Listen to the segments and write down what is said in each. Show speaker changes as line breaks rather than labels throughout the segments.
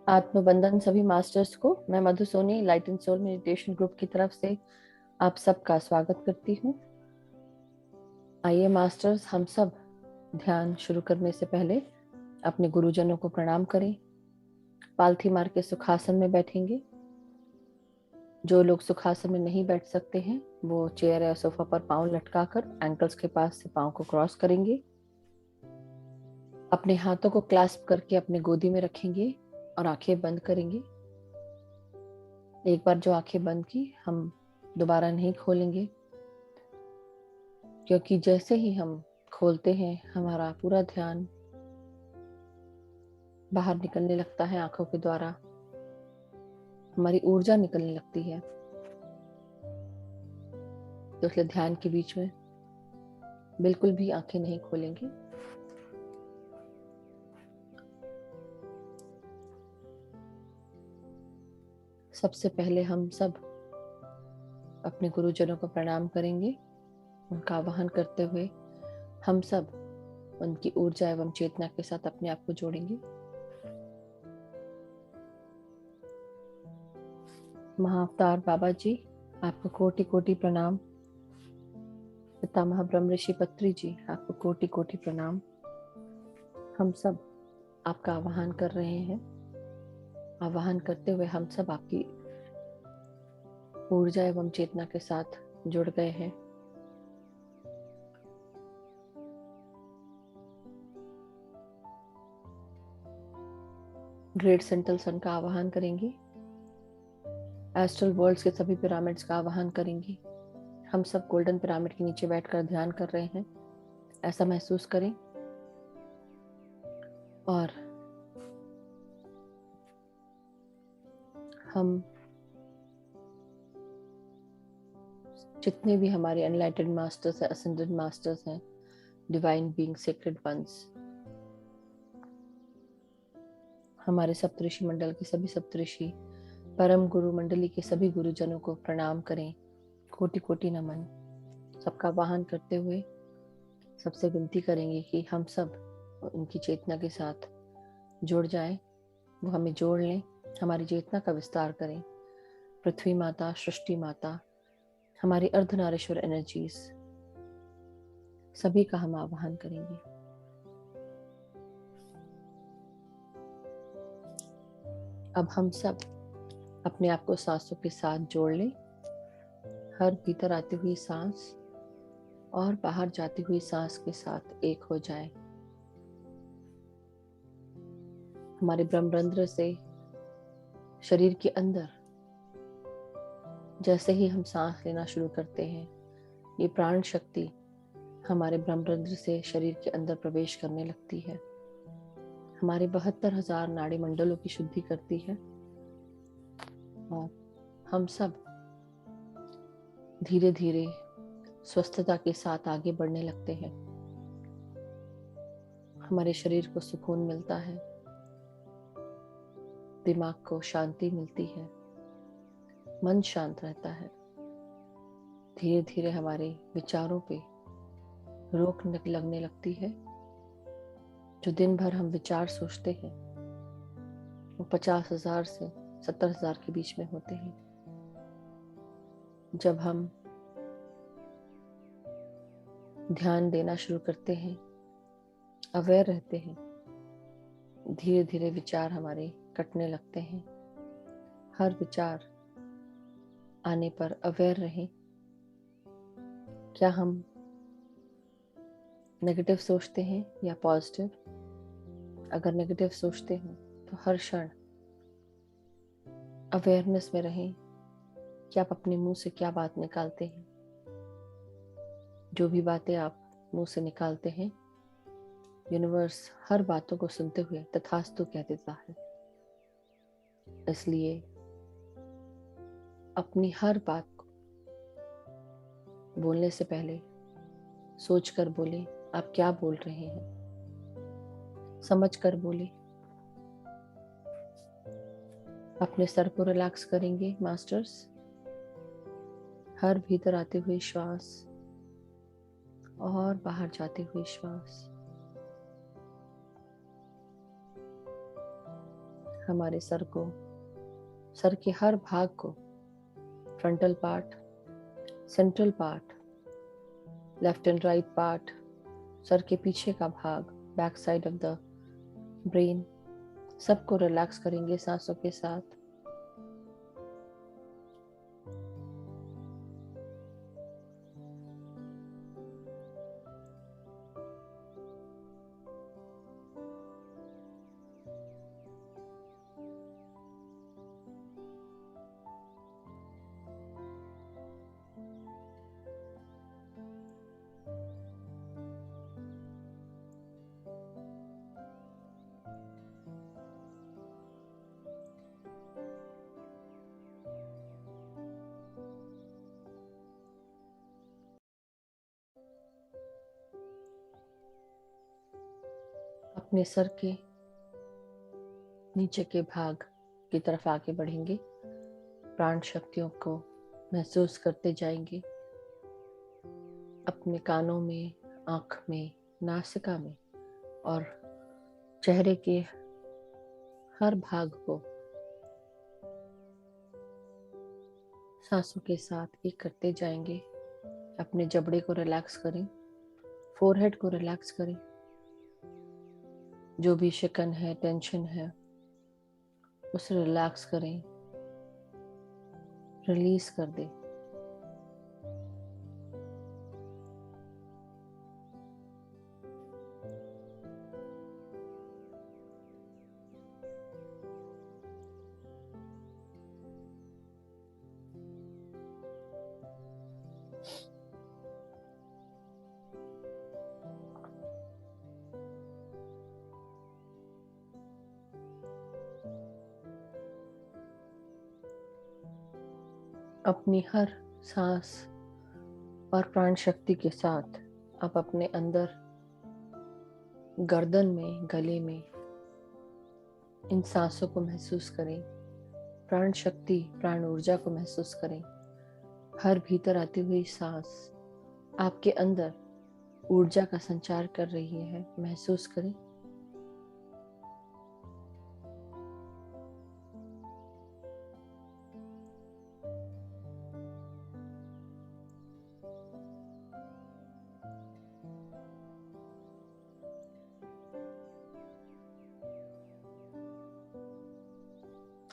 आत्मबंधन सभी मास्टर्स को मैं Madhu Soni light and soul meditation group की तरफ से आप सबका स्वागत करती हूँ। आइए मास्टर्स, हम सब ध्यान शुरू करने से पहले अपने गुरुजनों को प्रणाम करें। पालथी मार के सुखासन में बैठेंगे। जो लोग सुखासन में नहीं बैठ सकते हैं वो चेयर या सोफा पर पांव लटकाकर एंकल्स के पास से पांव को क्रॉस करेंगे। अपने हाथों को क्लैस्प करके अपने गोदी में रखेंगे और आंखें बंद करेंगे। एक बार जो आंखें बंद की, हम दोबारा नहीं खोलेंगे, क्योंकि जैसे ही हम खोलते हैं हमारा पूरा ध्यान बाहर निकलने लगता है। आंखों के द्वारा हमारी ऊर्जा निकलने लगती है। तो इसलिए ध्यान के बीच में बिल्कुल भी आंखें नहीं खोलेंगे। सबसे पहले हम सब अपने गुरुजनों को प्रणाम करेंगे। उनका आवाहन करते हुए हम सब उनकी ऊर्जा एवं चेतना के साथ अपने आप को जोड़ेंगे। महाअवतार बाबा जी, आपको कोटि कोटि प्रणाम। पितामह ब्रह्म ऋषि पत्री जी, आपको कोटि कोटि प्रणाम। हम सब आपका आवाहन कर रहे हैं। आवाहन करते हुए हम सब आपकी ऊर्जा एवं चेतना के साथ जुड़ गए हैं। ग्रेट सेंट्रल सन का आवाहन करेंगे। एस्ट्रल वर्ल्ड्स के सभी पिरामिड्स का आवाहन करेंगे। हम सब गोल्डन पिरामिड के नीचे बैठकर ध्यान कर रहे हैं, ऐसा महसूस करें। और हम जितने भी हमारे एनलाइटेड मास्टर्स हैं, असेंडेंट मास्टर्स हैं, डिवाइन बीइंग, सेक्रेड वंस, हमारे सप्तऋषि मंडल के सभी सप्तऋषि, परम गुरु मंडली के सभी गुरुजनों को प्रणाम करें। कोटि कोटि नमन। सबका आवाहन करते हुए सबसे विनती करेंगे कि हम सब उनकी चेतना के साथ जुड़ जाएं। वो हमें जोड़ लें, हमारी चेतना का विस्तार करें। पृथ्वी माता, सृष्टि माता, हमारी अर्धनारीश्वर एनर्जीज, सभी का हम आवाहन करेंगे। अब हम सब अपने आप को सांसों के साथ जोड़ लें। हर भीतर आती हुई सांस और बाहर जाती हुई सांस के साथ एक हो जाए। हमारे ब्रह्मरंध्र से शरीर के अंदर जैसे ही हम सांस लेना शुरू करते हैं, ये प्राण शक्ति हमारे ब्रह्मरंध्र से शरीर के अंदर प्रवेश करने लगती है। हमारे 72,000 नाड़ी मंडलों की शुद्धि करती है और हम सब धीरे धीरे स्वस्थता के साथ आगे बढ़ने लगते हैं। हमारे शरीर को सुकून मिलता है, दिमाग को शांति मिलती है, मन शांत रहता है। धीरे धीरे हमारे विचारों पे रोक लगने लगती है। जो दिन भर हम विचार सोचते हैं वो 50,000 से 70,000 के बीच में होते हैं। जब हम ध्यान देना शुरू करते हैं, अवेयर रहते हैं, धीरे धीरे विचार हमारे कटने लगते हैं। हर विचार आने पर अवेयर रहें। क्या हम नेगेटिव सोचते हैं या पॉजिटिव? अगर नेगेटिव सोचते हैं तो हर क्षण अवेयरनेस में रहें कि आप अपने मुंह से क्या बात निकालते हैं। जो भी बातें आप मुंह से निकालते हैं, यूनिवर्स हर बातों को सुनते हुए तथास्तु कह देता है। इसलिए अपनी हर बात को बोलने से पहले सोच कर बोले आप क्या बोल रहे हैं, समझ कर बोले। अपने सर को रिलैक्स करेंगे मास्टर्स। हर भीतर आते हुए श्वास और बाहर जाते हुए श्वास। हमारे सर को, सर के हर भाग को, frontal part, central part, left and right part, sir के पीछे का भाग, back side of the brain, सबको रिलैक्स करेंगे सांसों के साथ। अपने सर के नीचे के भाग की तरफ आगे बढ़ेंगे, प्राण शक्तियों को महसूस करते जाएंगे। अपने कानों में, आँख में, नासिका में और चेहरे के हर भाग को सांसों के साथ एक करते जाएंगे। अपने जबड़े को रिलैक्स करें, फोरहेड को रिलैक्स करें। जो भी शिकन है, टेंशन है, उसे रिलैक्स करें, रिलीज कर दें। अपनी हर सांस और प्राण शक्ति के साथ आप अपने अंदर, गर्दन में, गले में इन सांसों को महसूस करें। प्राण शक्ति, प्राण ऊर्जा को महसूस करें। हर भीतर आती हुई सांस आपके अंदर ऊर्जा का संचार कर रही है, महसूस करें।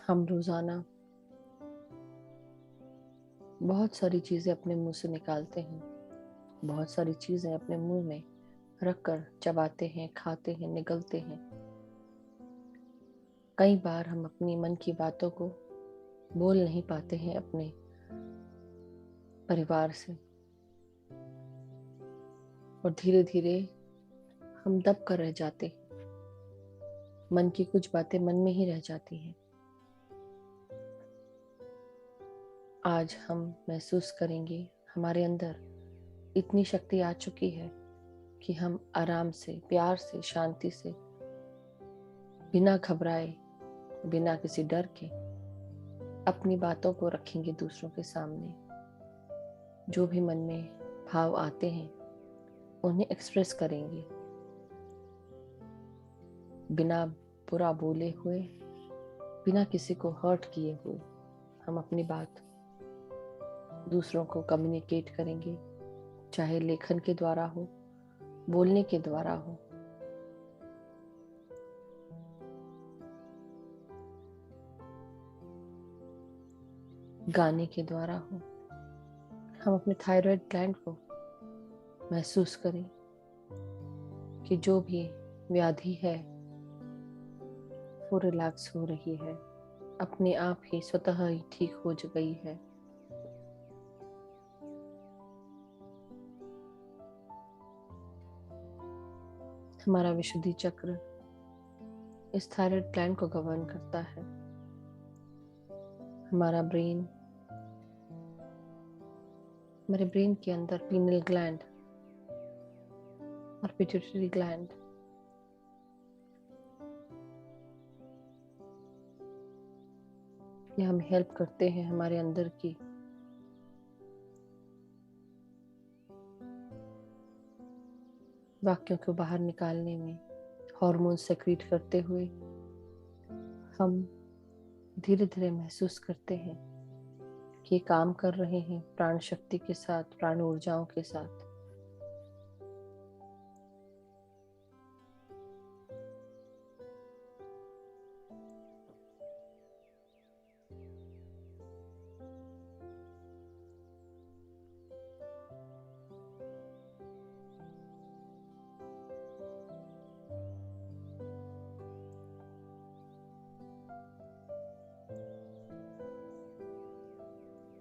हम रोजाना बहुत सारी चीजें अपने मुंह से निकालते हैं, बहुत सारी चीजें अपने मुंह में रखकर चबाते हैं, खाते हैं, निगलते हैं। कई बार हम अपनी मन की बातों को बोल नहीं पाते हैं अपने परिवार से, और धीरे धीरे हम दब कर रह जाते हैं। मन की कुछ बातें मन में ही रह जाती हैं। आज हम महसूस करेंगे हमारे अंदर इतनी शक्ति आ चुकी है कि हम आराम से, प्यार से, शांति से, बिना घबराए, बिना किसी डर के अपनी बातों को रखेंगे दूसरों के सामने। जो भी मन में भाव आते हैं उन्हें एक्सप्रेस करेंगे, बिना बुरा बोले हुए, बिना किसी को हर्ट किए हुए हम अपनी बात दूसरों को कम्युनिकेट करेंगे, चाहे लेखन के द्वारा हो, बोलने के द्वारा हो। गाने के द्वारा हो। हम अपने थायराइड ग्लैंड को महसूस करें कि जो भी व्याधि है वो रिलैक्स हो रही है, अपने आप ही स्वतः ही ठीक हो गई है। हमारा विशुद्धि चक्र इस थायराइड ग्लैंड को गवर्न करता है। हमारा ब्रेन, हमारे ब्रेन के अंदर पीनल ग्लैंड और पिट्यूटरी ग्लैंड, ये हमें हेल्प करते हैं हमारे अंदर की वाक्यों को बाहर निकालने में, हार्मोन सेक्रीट करते हुए हम धीरे धीरे महसूस करते हैं कि काम कर रहे हैं प्राण शक्ति के साथ, प्राण ऊर्जाओं के साथ।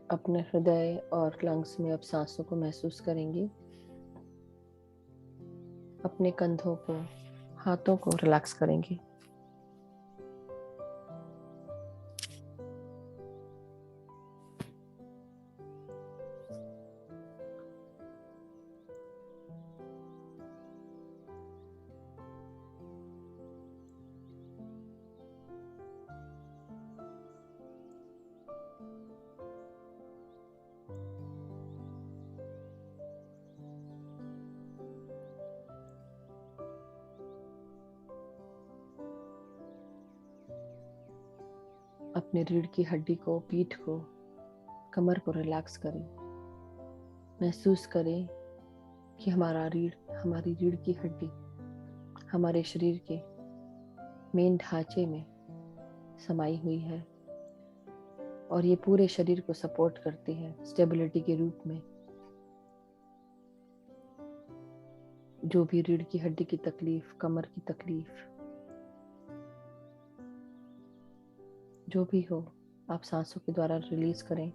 अपने हृदय और लंग्स में अब सांसों को महसूस करेंगे। अपने कंधों को, हाथों को रिलैक्स करेंगे। अपने रीढ़ की हड्डी को, पीठ को, कमर को रिलैक्स करें। महसूस करें कि हमारी रीढ़ की हड्डी हमारे शरीर के मेन ढांचे में समाई हुई है और ये पूरे शरीर को सपोर्ट करती है स्टेबिलिटी के रूप में। जो भी रीढ़ की हड्डी की तकलीफ, कमर की तकलीफ, जो भी हो, आप सांसों के द्वारा रिलीज करें।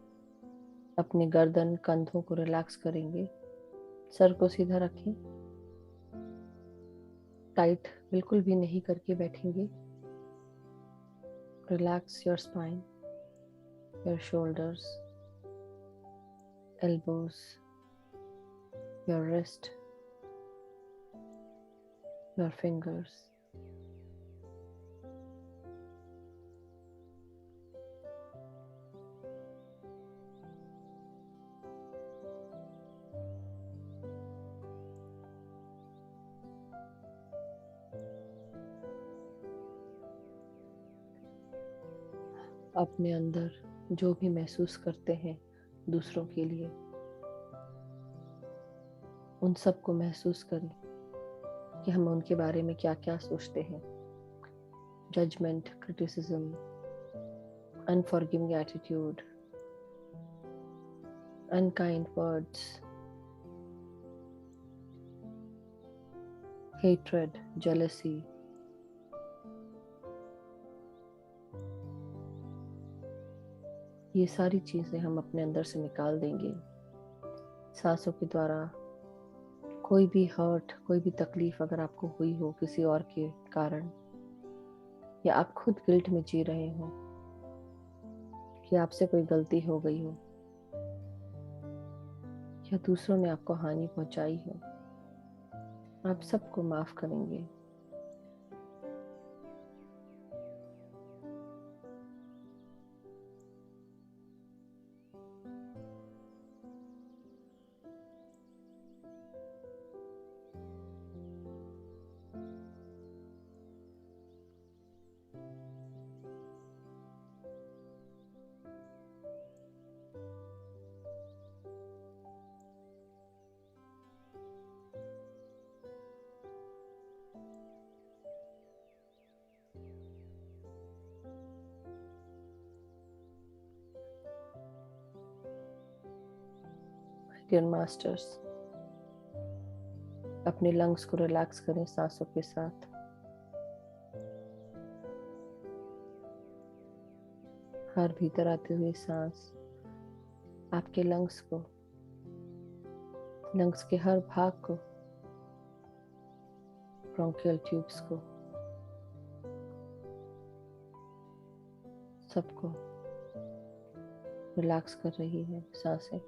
अपने गर्दन, कंधों को रिलैक्स करेंगे। सर को सीधा रखें। टाइट बिल्कुल भी नहीं करके बैठेंगे। Relax your spine, your shoulders, elbows, your wrist, your fingers. अपने अंदर जो भी महसूस करते हैं दूसरों के लिए, उन सब को महसूस करें कि हम उनके बारे में क्या क्या सोचते हैं। Judgement, criticism, unforgiving attitude, unkind words, hatred, jealousy, ये सारी चीजें हम अपने अंदर से निकाल देंगे सांसों के द्वारा। कोई भी हर्ट, कोई भी तकलीफ अगर आपको हुई हो किसी और के कारण, या आप खुद गिल्ट में जी रहे हो कि आपसे कोई गलती हो गई हो या दूसरों ने आपको हानि पहुंचाई हो, आप सबको माफ करेंगे। डियर मास्टर्स, अपने लंग्स को रिलैक्स करें सांसों के साथ। हर भीतर आती हुई सांस आपके लंग्स के हर भाग को, ब्रोंकियल ट्यूब्स को, सबको रिलैक्स कर रही है सांसें।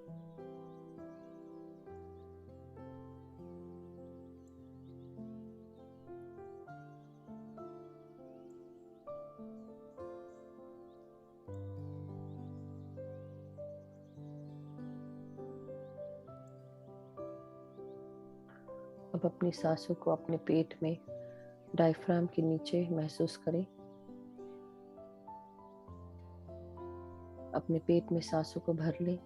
अब अपनी सांसों को अपने पेट में, डायफ्राम के नीचे महसूस करें। अपने पेट में सांसों को भर लें,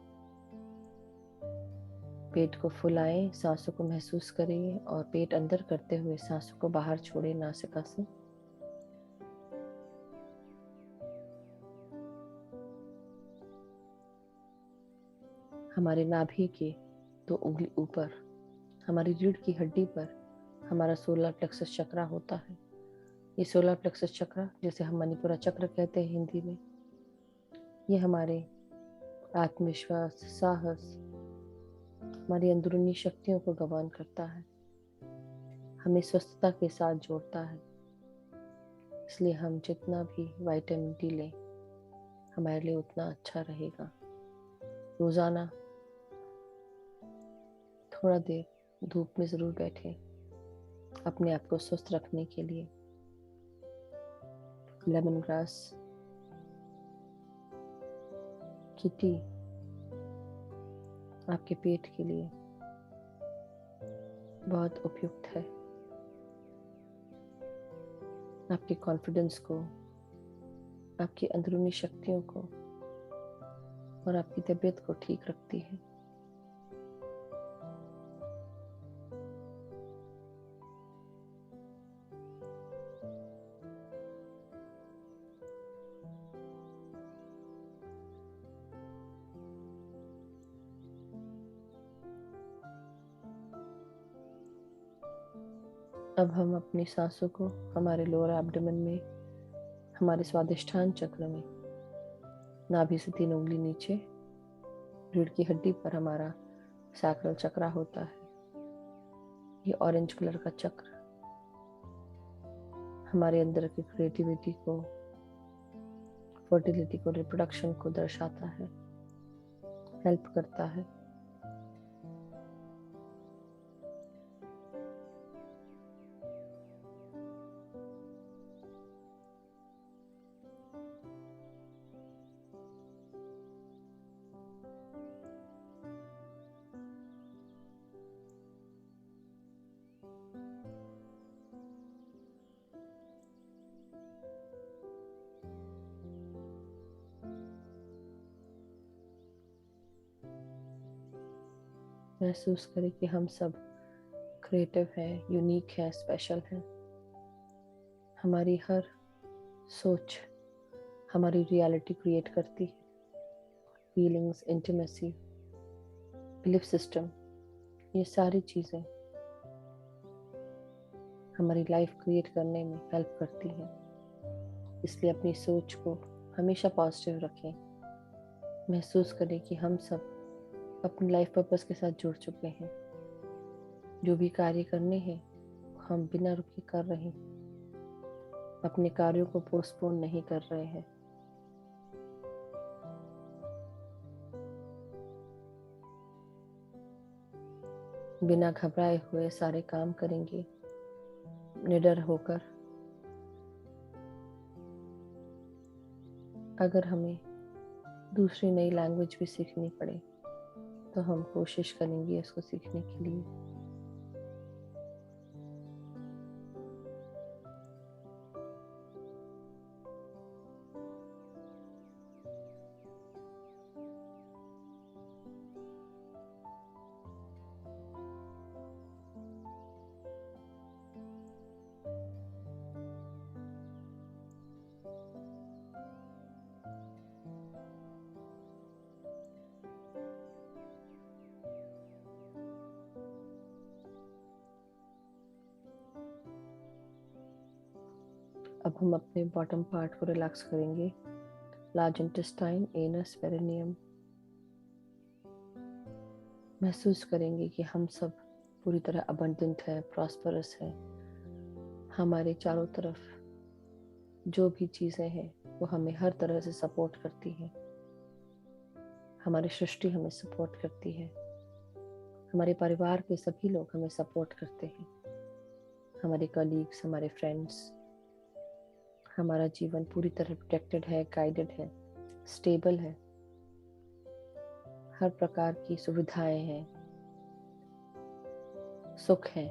पेट को फुलाएं, सांसों को महसूस करें और पेट अंदर करते हुए सांसों को बाहर छोड़ें नासिका से। हमारे नाभि के 2 उंगली ऊपर हमारी रीढ़ की हड्डी पर हमारा सोलर प्लेक्सस चक्र होता है। ये सोलर प्लेक्सस चक्र, जिसे हम मणिपुरा चक्र कहते हैं हिंदी में, ये हमारे आत्मविश्वास, साहस, हमारी अंदरूनी शक्तियों को गवान करता है, हमें स्वस्थता के साथ जोड़ता है। इसलिए हम जितना भी विटामिन डी लें, हमारे लिए उतना अच्छा रहेगा। रोजाना थोड़ा देर धूप में जरूर बैठें अपने आप को स्वस्थ रखने के लिए। लेमन ग्रास की टी आपके पेट के लिए बहुत उपयुक्त है। आपके कॉन्फिडेंस को, आपकी अंदरूनी शक्तियों को और आपकी तबीयत को ठीक रखती है। अब हम अपनी सांसों को हमारे लोअर एब्डोमेन में, हमारे स्वादिष्ठान चक्र में, नाभि से 3 उंगली नीचे रीढ़ की हड्डी पर हमारा सैक्रल चक्र होता है। ये ऑरेंज कलर का चक्र हमारे अंदर की क्रिएटिविटी को, फर्टिलिटी को, रिप्रोडक्शन को दर्शाता है, हेल्प करता है। महसूस करें कि हम सब क्रिएटिव हैं, यूनिक हैं, स्पेशल हैं। हमारी हर सोच हमारी रियलिटी क्रिएट करती है। फीलिंग्स, इंटीमेसी, बिलीफ सिस्टम, ये सारी चीज़ें हमारी लाइफ क्रिएट करने में हेल्प करती हैं। इसलिए अपनी सोच को हमेशा पॉजिटिव रखें। महसूस करें कि हम सब अपनी लाइफ पर्पस के साथ जुड़ चुके हैं। जो भी कार्य करने हैं हम बिना रुके कर रहे हैं, अपने कार्यों को पोस्टपोन नहीं कर रहे हैं। बिना घबराए हुए सारे काम करेंगे, निडर होकर। अगर हमें दूसरी नई लैंग्वेज भी सीखनी पड़े तो हम कोशिश करेंगे इसको सीखने के लिए। अब हम अपने बॉटम पार्ट को रिलैक्स करेंगे। Large intestine, anus, perineum. महसूस करेंगे कि हम सब पूरी तरह अबंडेंट है, प्रॉस्परस है। हमारे चारों तरफ जो भी चीज़ें हैं वो हमें हर तरह से सपोर्ट करती है। हमारी सृष्टि हमें सपोर्ट करती है। हमारे परिवार के सभी लोग हमें सपोर्ट करते हैं। हमारे कलीग्स, हमारे फ्रेंड्स। हमारा जीवन पूरी तरह प्रोटेक्टेड है, गाइडेड है, स्टेबल है। हर प्रकार की सुविधाएं हैं, सुख है।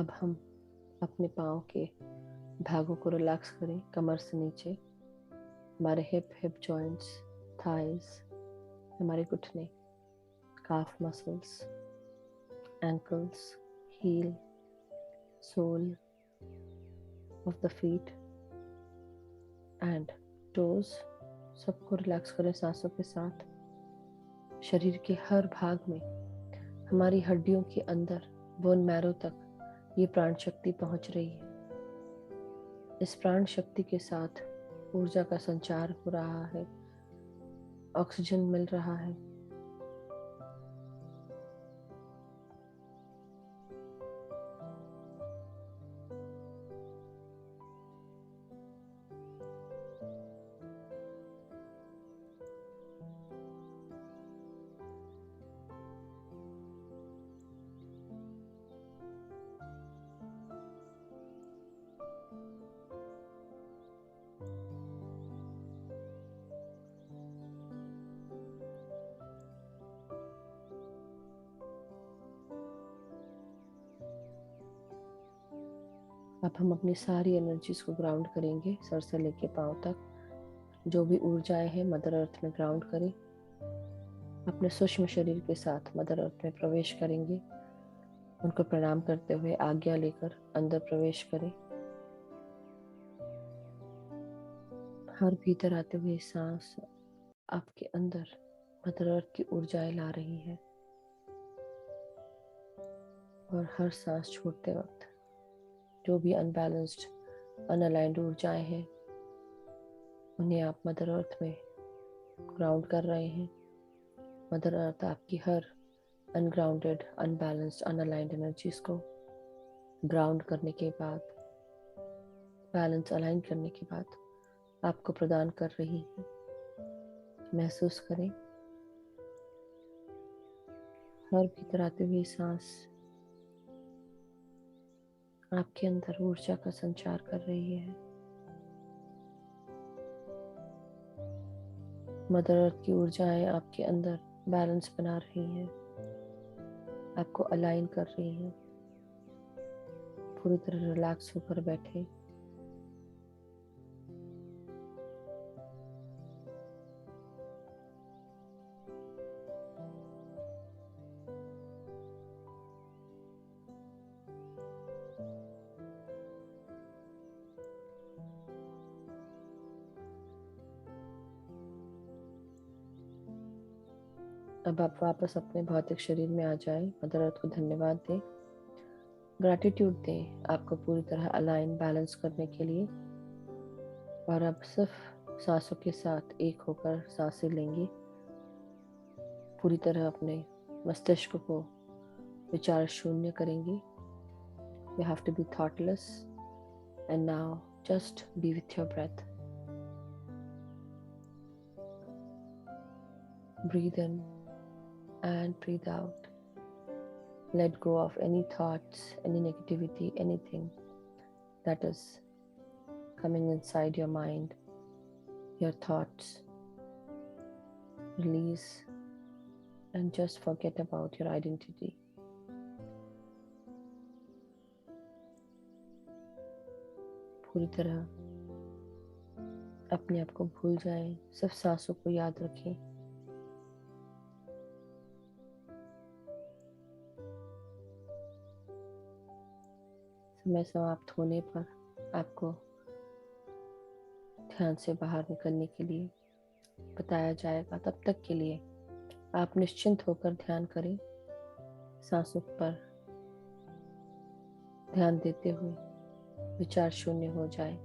अब हम अपने पाँव के भागों को रिलैक्स करें। कमर से नीचे हमारे हिप जॉइंट्स, थाइज, हमारे घुटने, calf muscles, ankles, heel, sole of the feet and toes, सबको रिलैक्स करें सांसों के साथ। शरीर के हर भाग में, हमारी हड्डियों के अंदर, बोन मैरो तक ये प्राण शक्ति पहुंच रही है। इस प्राण शक्ति के साथ ऊर्जा का संचार हो रहा है, ऑक्सीजन मिल रहा है। अब हम अपनी सारी एनर्जीज को ग्राउंड करेंगे, सर से लेके पांव तक। जो भी ऊर्जाएं हैं मदर अर्थ में ग्राउंड करें। अपने सूक्ष्म शरीर के साथ मदर अर्थ में प्रवेश करेंगे। उनको प्रणाम करते हुए आज्ञा लेकर अंदर प्रवेश करें। हर भीतर आते हुए सांस आपके अंदर मदर अर्थ की ऊर्जाएं ला रही है, और हर सांस छोड़ते वक्त जो भी अनबैलेंस्ड, अनअलाइंड ऊर्जाएं हैं उन्हें आप मदर अर्थ में ग्राउंड कर रहे हैं। मदर अर्थ आपकी हर अनग्राउंडेड, अनबैलेंस्ड, अनअलाइंड एनर्जीज को ग्राउंड करने के बाद, बैलेंस अलाइन करने के बाद आपको प्रदान कर रही है। महसूस करें हर भीतर आते हुए सांस आपके अंदर ऊर्जा का संचार कर रही है। मदर अर्थ की ऊर्जाएं आपके अंदर बैलेंस बना रही हैं, आपको अलाइन कर रही हैं। पूरी तरह रिलैक्स होकर बैठे। अब आप वापस अपने भौतिक शरीर में आ जाएं। मदर अर्थ को धन्यवाद दें, ग्रैटिट्यूड दें आपको पूरी तरह अलाइन, बैलेंस करने के लिए। और अब सिर्फ सांसों के साथ एक होकर सांसें लेंगे। पूरी तरह अपने मस्तिष्क को विचार शून्य करेंगे। You have to be thoughtless and now just be with your breath. Breathe in and breathe out. Let go of any thoughts, any negativity, anything that is coming inside your mind, your thoughts. Release and just forget about your identity. पूरी तरह अपने आप को भूल जाएं, सिर्फ सांसों को याद रखें। समय समाप्त होने पर आपको ध्यान से बाहर निकलने के लिए बताया जाएगा। तब तक के लिए आप निश्चिंत होकर ध्यान करें, सांसों पर ध्यान देते हुए विचार शून्य हो जाए।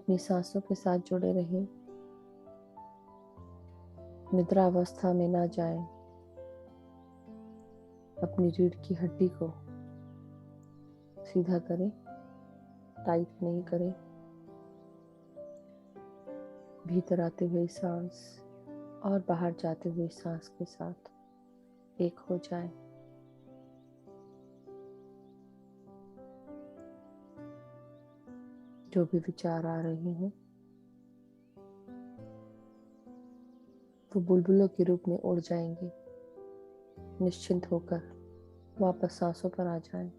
अपनी सांसों के साथ जुड़े रहे, निद्रा अवस्था में ना जाएं, अपनी रीढ़ की हड्डी को सीधा करें, टाइट नहीं करें। भीतर आते हुए सांस और बाहर जाते हुए सांस के साथ एक हो जाएं। जो भी विचार आ रहे हैं वो बुलबुलों के रूप में उड़ जाएंगे। निश्चिंत होकर वापस सांसों पर आ जाएं।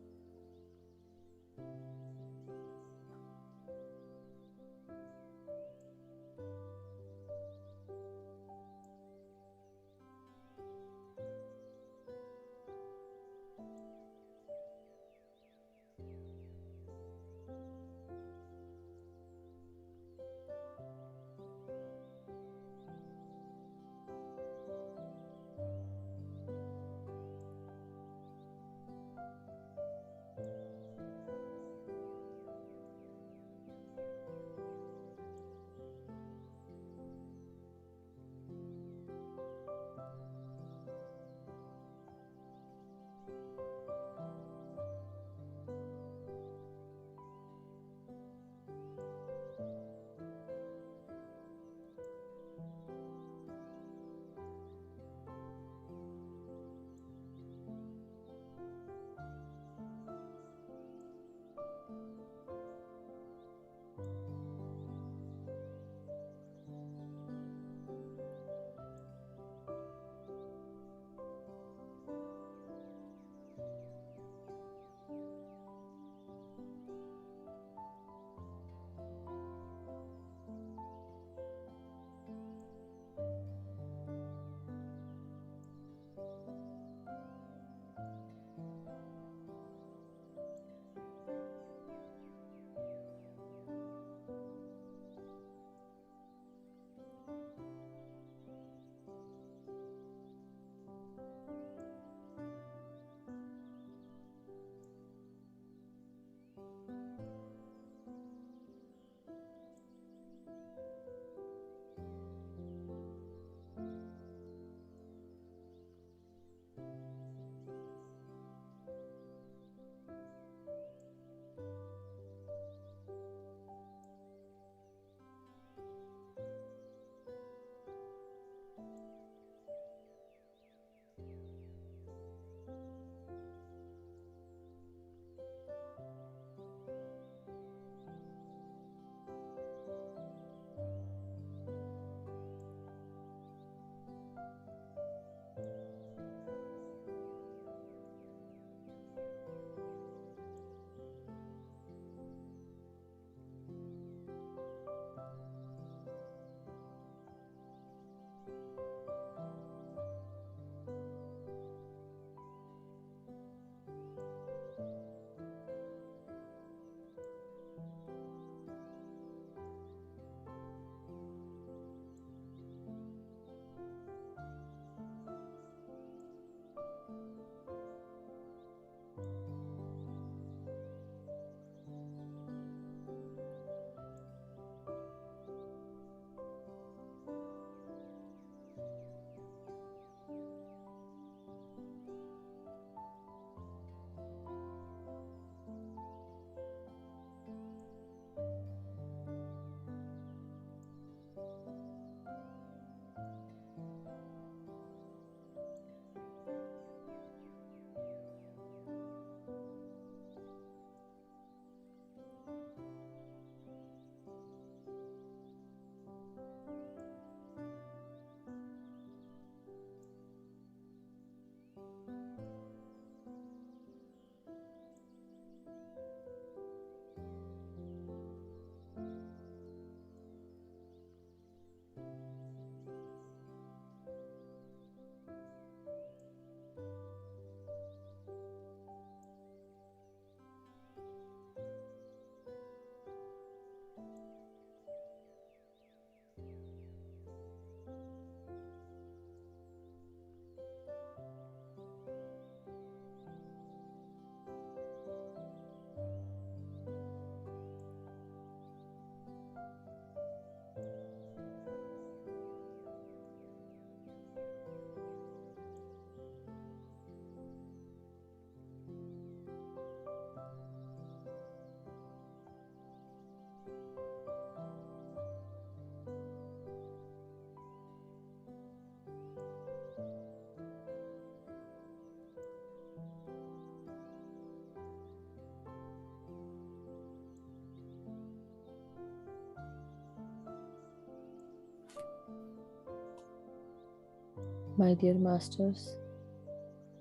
My dear masters,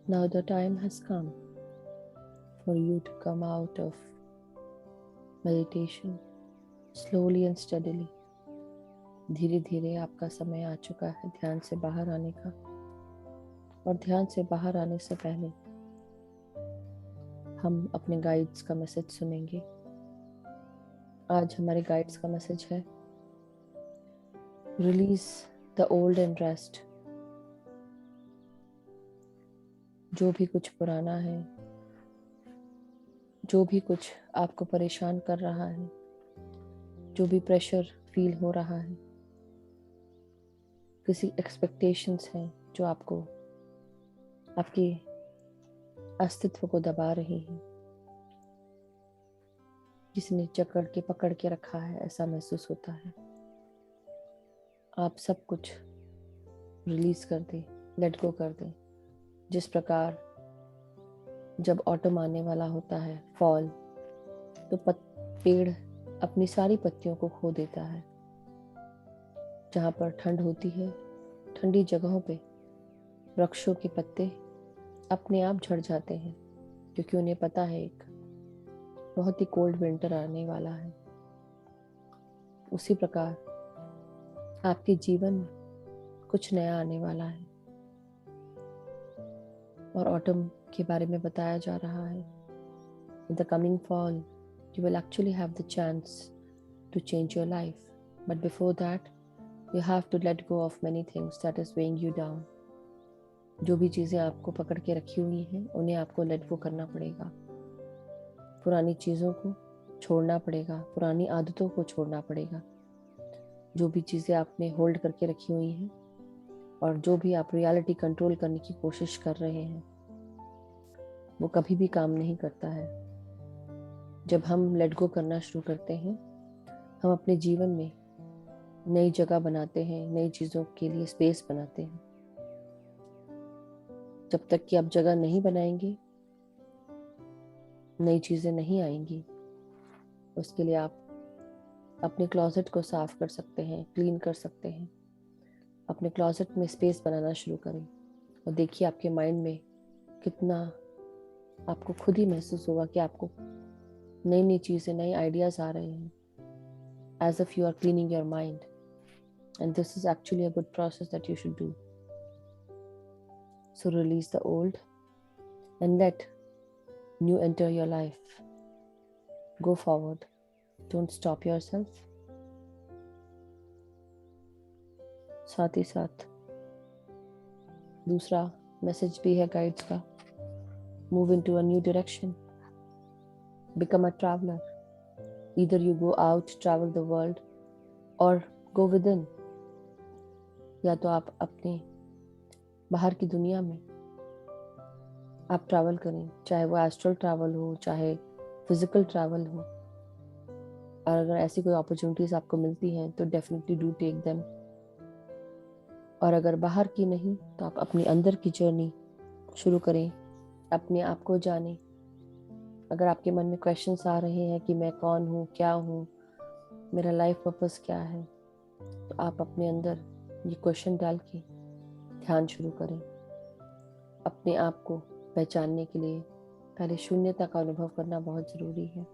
now the time has come for you to come out of meditation slowly and steadily. धीरे धीरे आपका समय आ चुका है ध्यान से बाहर आने का। और ध्यान से बाहर आने से पहले हम अपने गाइड्स का मैसेज सुनेंगे। आज हमारे गाइड्स का मैसेज है, release the old and rest. जो भी कुछ पुराना है, जो भी कुछ आपको परेशान कर रहा है, जो भी प्रेशर फील हो रहा है, किसी एक्सपेक्टेशंस हैं जो आपको आपके अस्तित्व को दबा रही हैं, जिसने जकड़ के पकड़ के रखा है, ऐसा महसूस होता है। आप सब कुछ रिलीज कर दें, लेट गो कर दें। जिस प्रकार जब ऑटम आने वाला होता है, फॉल, तो पेड़ अपनी सारी पत्तियों को खो देता है। जहाँ पर ठंड होती है, ठंडी जगहों पे वृक्षों के पत्ते अपने आप झड़ जाते हैं, क्योंकि उन्हें पता है एक बहुत ही कोल्ड विंटर आने वाला है। उसी प्रकार आपके जीवन में कुछ नया आने वाला है, और ऑटम के बारे में बताया जा रहा है, in the coming fall you will actually have the chance to change your life, but before that you have to let go of many things that is weighing you down. जो भी चीज़ें आपको पकड़ के रखी हुई हैं, उन्हें आपको लेट गो करना पड़ेगा। पुरानी चीज़ों को छोड़ना पड़ेगा, पुरानी आदतों को छोड़ना पड़ेगा। जो भी चीज़ें आपने होल्ड करके रखी हुई हैं और जो भी आप रियलिटी कंट्रोल करने की कोशिश कर रहे हैं, वो कभी भी काम नहीं करता है। जब हम लेट गो करना शुरू करते हैं, हम अपने जीवन में नई जगह बनाते हैं, नई चीज़ों के लिए स्पेस बनाते हैं। जब तक कि आप जगह नहीं बनाएंगे, नई चीज़ें नहीं आएंगी। उसके लिए आप अपने क्लोजेट को साफ कर सकते हैं, क्लीन कर सकते हैं। अपने क्लोजेट में स्पेस बनाना शुरू करें और देखिए आपके माइंड में कितना आपको खुद ही महसूस होगा कि आपको नई नई चीज़ें, नए आइडियाज़ आ रहे हैं, as if you are cleaning your mind. And this is actually a good process that you should do. So release the old and let new enter your life. Go forward. Don't stop yourself. साथ ही साथ दूसरा message भी है guides का, move into a new direction. Become a traveler. Either you go out, travel the world, or go within. या तो आप अपने बाहर की दुनिया में आप ट्रैवल करें, चाहे वो एस्ट्रल ट्रैवल हो, चाहे फिजिकल ट्रैवल हो। और अगर ऐसी कोई अपॉर्चुनिटीज आपको मिलती हैं तो डेफिनेटली डू टेक देम। और अगर बाहर की नहीं तो आप अपनी अंदर की जर्नी शुरू करें, अपने आप को जानें। अगर आपके मन में क्वेश्चंस आ रहे हैं कि मैं कौन हूँ, क्या हूँ, मेरा लाइफ पर्पस क्या है, तो आप अपने अंदर ये क्वेश्चन डाल के ध्यान शुरू करें। अपने आप को पहचानने के लिए पहले शून्यता का अनुभव करना बहुत ज़रूरी है।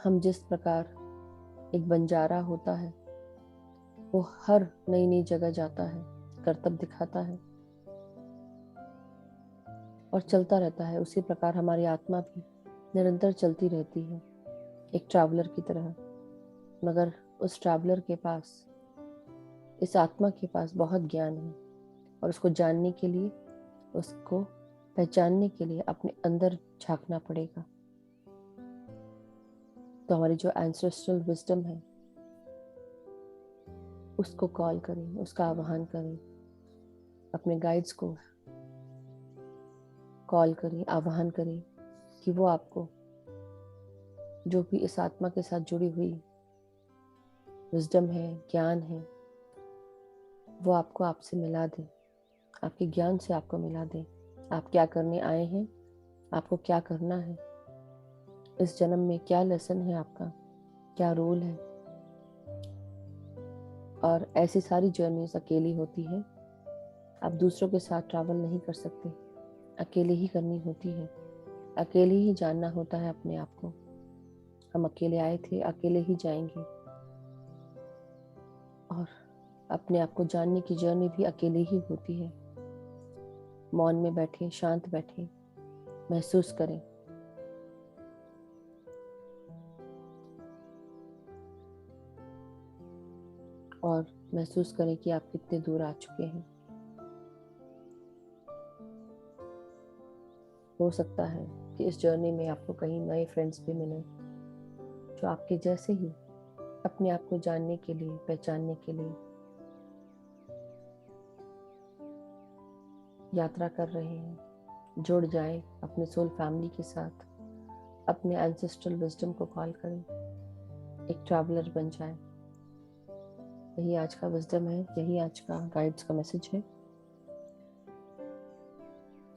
हम जिस प्रकार एक बंजारा होता है, वो हर नई नई जगह जाता है, करतब दिखाता है और चलता रहता है, उसी प्रकार हमारी आत्मा भी निरंतर चलती रहती है, एक ट्रैवलर की तरह। मगर उस ट्रैवलर के पास, इस आत्मा के पास बहुत ज्ञान है, और उसको जानने के लिए, उसको पहचानने के लिए अपने अंदर झांकना पड़ेगा। तो हमारी जो एंसेस्ट्रल विजडम है, उसको कॉल करें, उसका आह्वान करें, अपने गाइड्स को कॉल करें, आह्वान करें कि वो आपको जो भी इस आत्मा के साथ जुड़ी हुई विजडम है, ज्ञान है, वो आपको आपसे मिला दे, आपके ज्ञान से आपको मिला दे। आप क्या करने आए हैं, आपको क्या करना है, इस जन्म में क्या लेसन है आपका, क्या रोल है, और ऐसी सारी जर्नीज अकेली होती है। आप दूसरों के साथ ट्रैवल नहीं कर सकते, अकेले ही करनी होती है। अकेले ही जानना होता है अपने आप को। हम अकेले आए थे, अकेले ही जाएंगे। और अपने आप को जानने की जर्नी भी अकेले ही होती है। मौन में बैठे, शांत बैठे, महसूस करें। और महसूस करें कि आप कितने दूर आ चुके हैं। हो सकता है कि इस जर्नी में आपको कहीं नए फ्रेंड्स भी मिले जो आपके जैसे ही अपने आप को जानने के लिए, पहचानने के लिए यात्रा कर रहे हैं। जुड़ जाएं अपने सोल फैमिली के साथ, अपने एंसेस्ट्रल विजडम को कॉल करें, एक ट्रैवलर बन जाएं। यही आज का विजडम है, यही आज का गाइड्स का मैसेज है।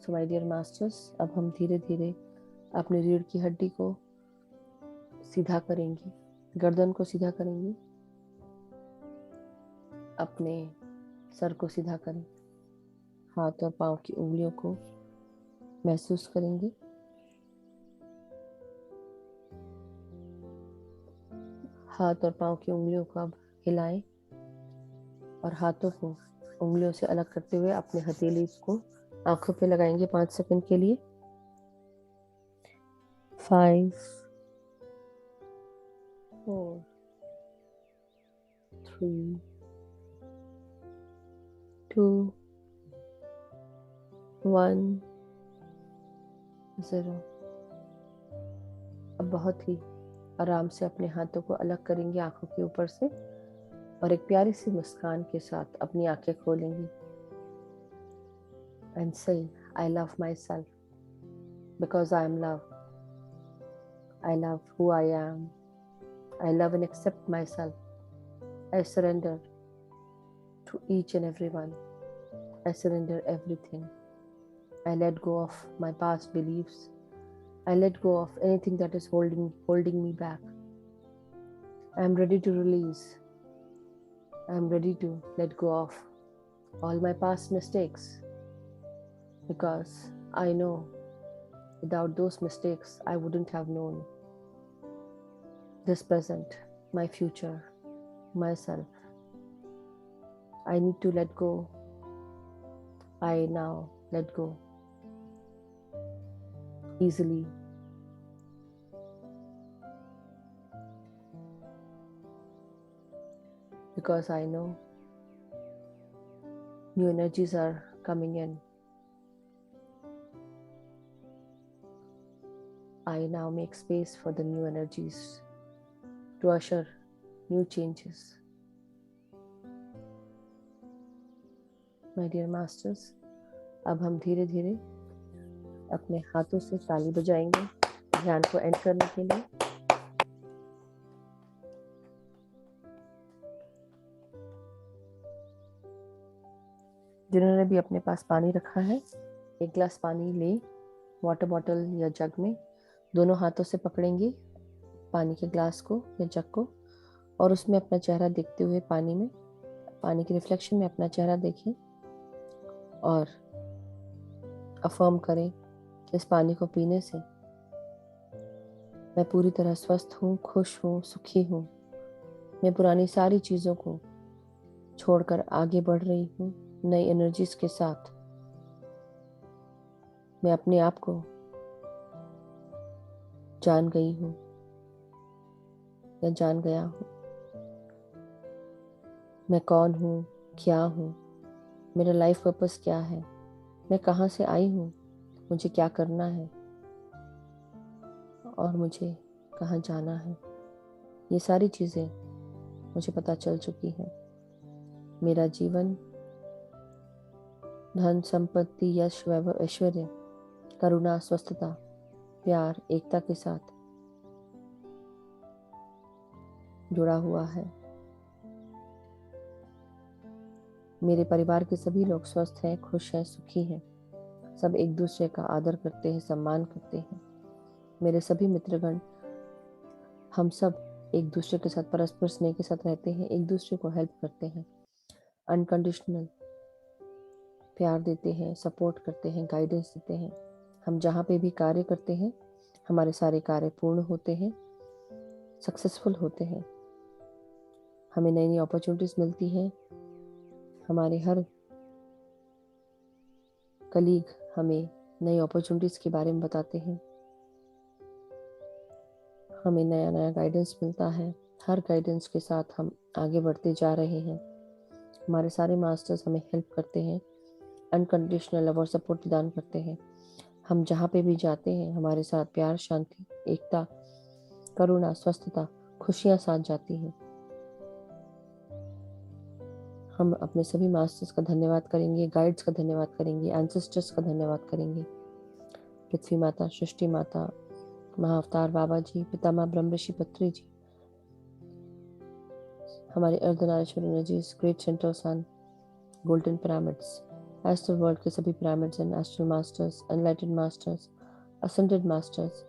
सो माय डियर मास्टर्स, अब हम धीरे धीरे अपनी रीढ़ की हड्डी को सीधा करेंगे, गर्दन को सीधा करेंगे, अपने सर को सीधा करें, हाथ और पांव की उंगलियों को महसूस करेंगे। हाथ और पांव की उंगलियों को अब हिलाएं और हाथों को उंगलियों से अलग करते हुए अपने हथेली को आंखों पे लगाएंगे 5 सेकंड के लिए। 5 4 3 2 1 0। अब बहुत ही आराम से अपने हाथों को अलग करेंगे आंखों के ऊपर से और एक प्यारी सी मुस्कान के साथ अपनी आंखें खोलेंगे। And say, I love myself because I am love. I love who I am. I love and accept myself. I surrender to each and every one. I surrender everything. I let go of my past beliefs. I let go of anything that is holding me back. I am ready to release. I am ready to let go of all my past mistakes because I know without those mistakes I wouldn't have known this present, my future, myself. I need to let go. I now let go easily. Because I know new energies are coming in. I now make space for the new energies to usher new changes. My dear masters, अब हम धीरे धीरे अपने हाथों से ताली बजाएंगे ध्यान को एंड करने के लिए। जिन्होंने भी अपने पास पानी रखा है, एक गिलास पानी ले, वाटर बॉटल या जग में दोनों हाथों से पकड़ेंगे पानी के ग्लास को या जग को और उसमें अपना चेहरा देखते हुए पानी में, पानी के रिफ्लेक्शन में अपना चेहरा देखें और अफर्म करें इस पानी को पीने से मैं पूरी तरह स्वस्थ हूँ, खुश हूँ, सुखी हूँ। मैं पुरानी सारी चीज़ों को छोड़कर आगे बढ़ रही हूँ नई एनर्जीज के साथ। मैं अपने आप को जान गई हूँ या जान गया हूँ। मैं कौन हूँ, क्या हूँ, मेरा लाइफ पर्पस क्या है, मैं कहाँ से आई हूँ, मुझे क्या करना है और मुझे कहाँ जाना है। ये सारी चीज़ें मुझे पता चल चुकी हैं। मेरा जीवन धन, संपत्ति, यश, वैभव, ऐश्वर्य, करुणा, स्वस्थता, प्यार, एकता के साथ जुड़ा हुआ है। मेरे परिवार के सभी लोग स्वस्थ हैं, खुश हैं, सुखी हैं। सब एक दूसरे का आदर करते हैं, सम्मान करते हैं। मेरे सभी मित्रगण, हम सब एक दूसरे के साथ परस्पर स्नेह के साथ रहते हैं, एक दूसरे को हेल्प करते हैं, अनकंडीशनल प्यार देते हैं, सपोर्ट करते हैं, गाइडेंस देते हैं। हम जहाँ पे भी कार्य करते हैं हमारे सारे कार्य पूर्ण होते हैं, सक्सेसफुल होते हैं, हमें नई नई अपॉर्चुनिटीज मिलती हैं। हमारे हर कलीग हमें नई अपॉर्चुनिटीज के बारे में बताते हैं, हमें नया नया गाइडेंस मिलता है। हर गाइडेंस के साथ हम आगे बढ़ते जा रहे हैं। हमारे सारे मास्टर्स हमें हेल्प करते हैं, अनकंडीशनल लव और सपोर्ट प्रदान करते हैं। हम जहाँ पे भी जाते हैं हमारे साथ प्यार, शांति, एकता, करुणा, स्वस्थता, खुशियाँ साथ जाती हैं। हम अपने सभी मास्टर्स का धन्यवाद करेंगे, गाइड्स का धन्यवाद करेंगे, एंसेस्टर्स का धन्यवाद करेंगे। पृथ्वी माता, सृष्टि माता, महाअवतार बाबा जी, पितामह ब्रह्म ऋषि पत्री जी, हमारे Ardhanarishvara energies, great centres and golden pyramids, astral world के सभी pyramids and astral masters, enlightened masters, ascended masters,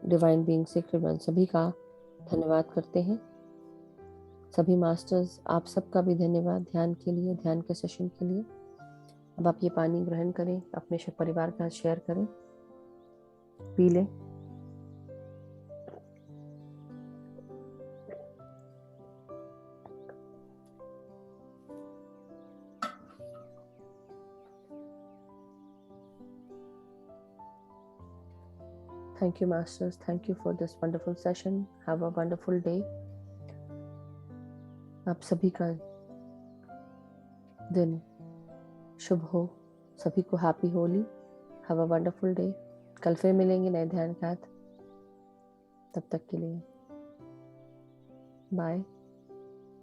divine being, secret one, सभी का धन्यवाद करते हैं। सभी मास्टर्स, आप सबका भी धन्यवाद ध्यान के लिए, ध्यान के सेशन के लिए। अब आप ये पानी ग्रहण करें, अपने परिवार के साथ शेयर करें, पी लें। Thank you, Masters. Thank you for this wonderful session. Have a wonderful day. आप सभी का दिन शुभ हो, सभी को happy Holi. Have a wonderful day. कल फिर मिलेंगे नए ध्यान के साथ। तब तक के लिए बाय।